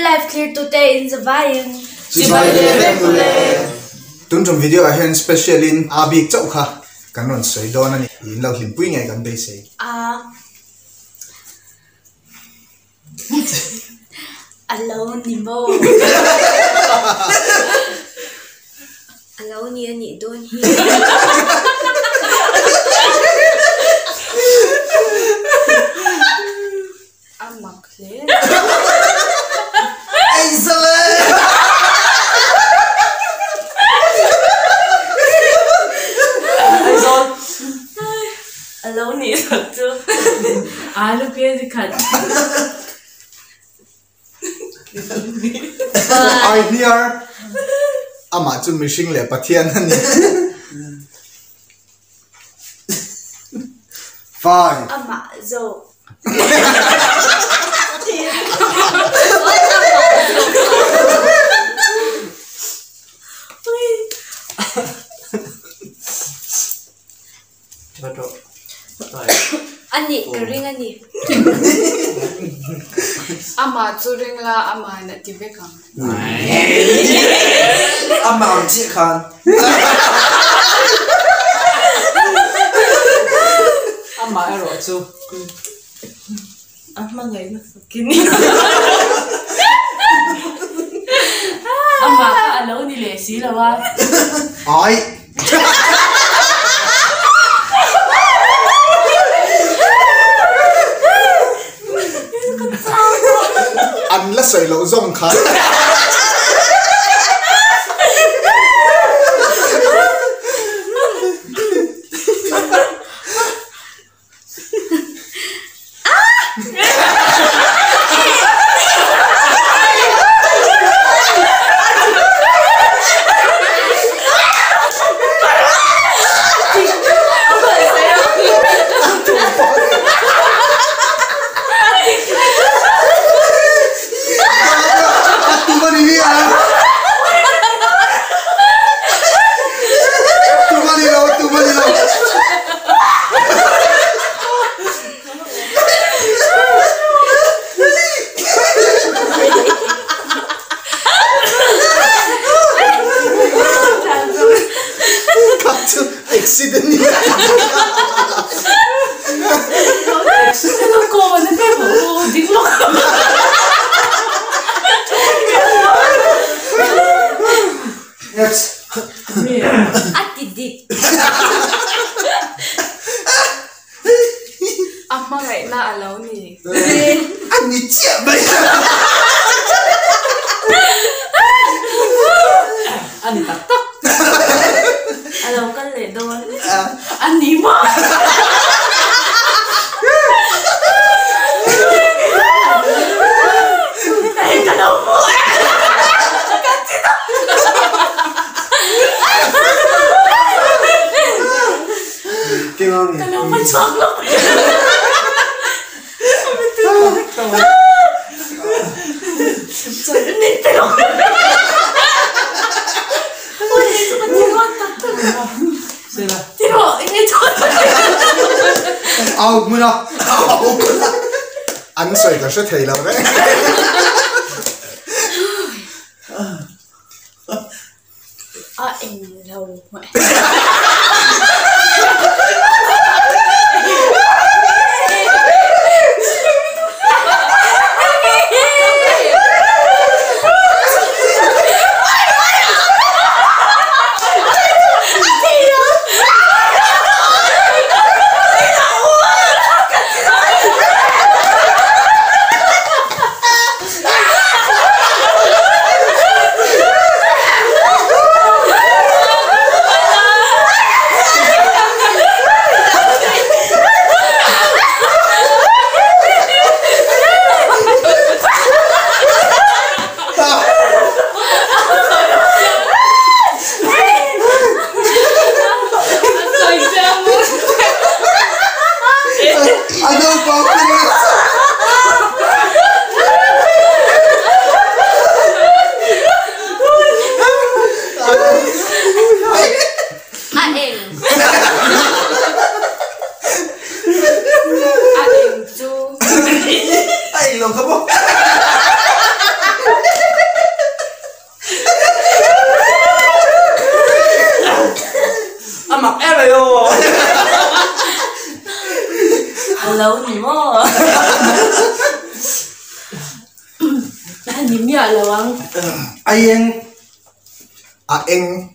HappyLife clear today in the vine. Tun trong video ahen special in abik chau kha kanon soi don ani in lo hlimpui ngei kan beisei. Alone ni mo. Alone ni don hi. Amakle. Alone ni tu. Alu kaya dikat. I hear ama chu mishing le pathian ani. Fine. Ama zo. Ani kering ani. Ama curing la ama na tibe kang. Ama onci kan. Ama ero cu. Ama ngei na kini. Ama ka alo ni lesi la wa. Ai. Ăn lá sợi lẩu rong khá. Accident ni. Kau mana pebo? Di blok. Yes. Atidik. Ama ngei na alo ni. Ani cia bai. Ani tak tak. Alo kan le don. Ani ma. Kalau mo. Kalau macam lo. Ni tengok. Tengok ini tu. Ao muna. Ăn sợi cả sẽ thầy lâu đấy. Em lâu mẹ. Ay, lo kapo. mặc em rồi yo. Lâu nhỉ mò. Anh nhím nhở lâu anh. Anh Anh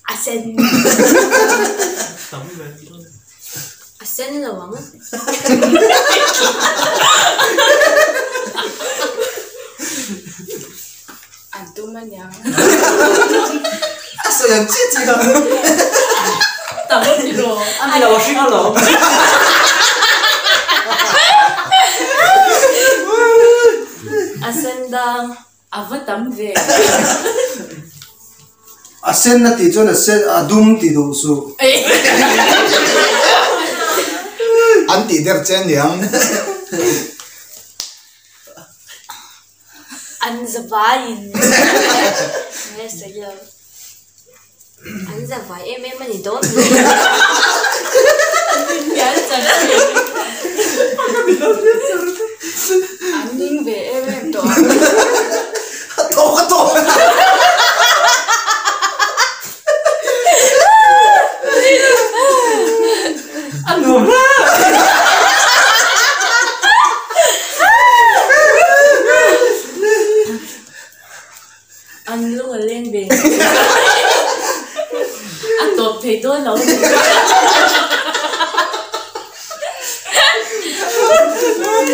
Asen. Asen lâu anh. Antum mana? Asal yang cici kan? Tahu ni lo. Anh là sinh lo. Asen dah apa tam ve? Asen na ti chon asen adum ti do su. anti der chen yang Anzabayin. Yes, saya. Anzabay, may mani doon. Yan, sana. Aning be, doon. Kato. Ano ba? Anh luôn lên về. Anh tụt thì tôi lỗi.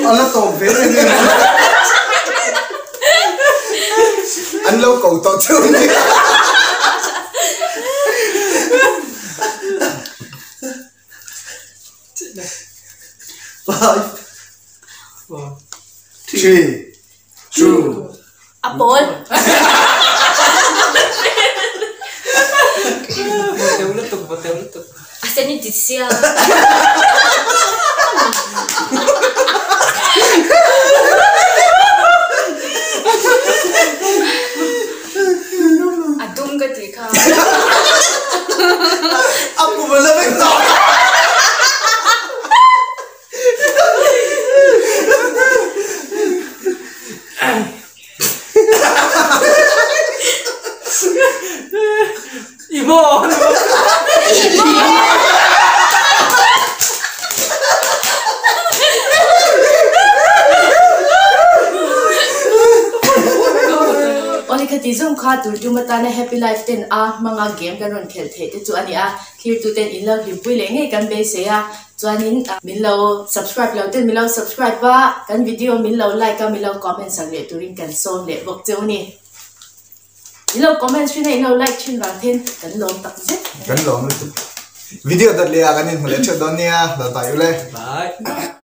anh nó tồn phía bên kia anh lâu cầu tọt chưa đi 5 4 3 2 Apple. Betul letuk. Asan ni disya. Adum ka tika. Aku belum tahu. Ibu. Oli ka tizong kha tur tu mata na happy life ten a manga game kan ron khel the te chu ani a clear to ten in love hlimpui le ngei kan beisei a chuanin min lo subscribe lo ten min lo subscribe ba kan video min lo like ka min lo comment sang le turin kan som le bok cheu ni min lo comment chin nei lo like chin rang then kan lom tak je Kan lom itu. Video dat liya kanin mulai cedon niya, datay ule. Bye.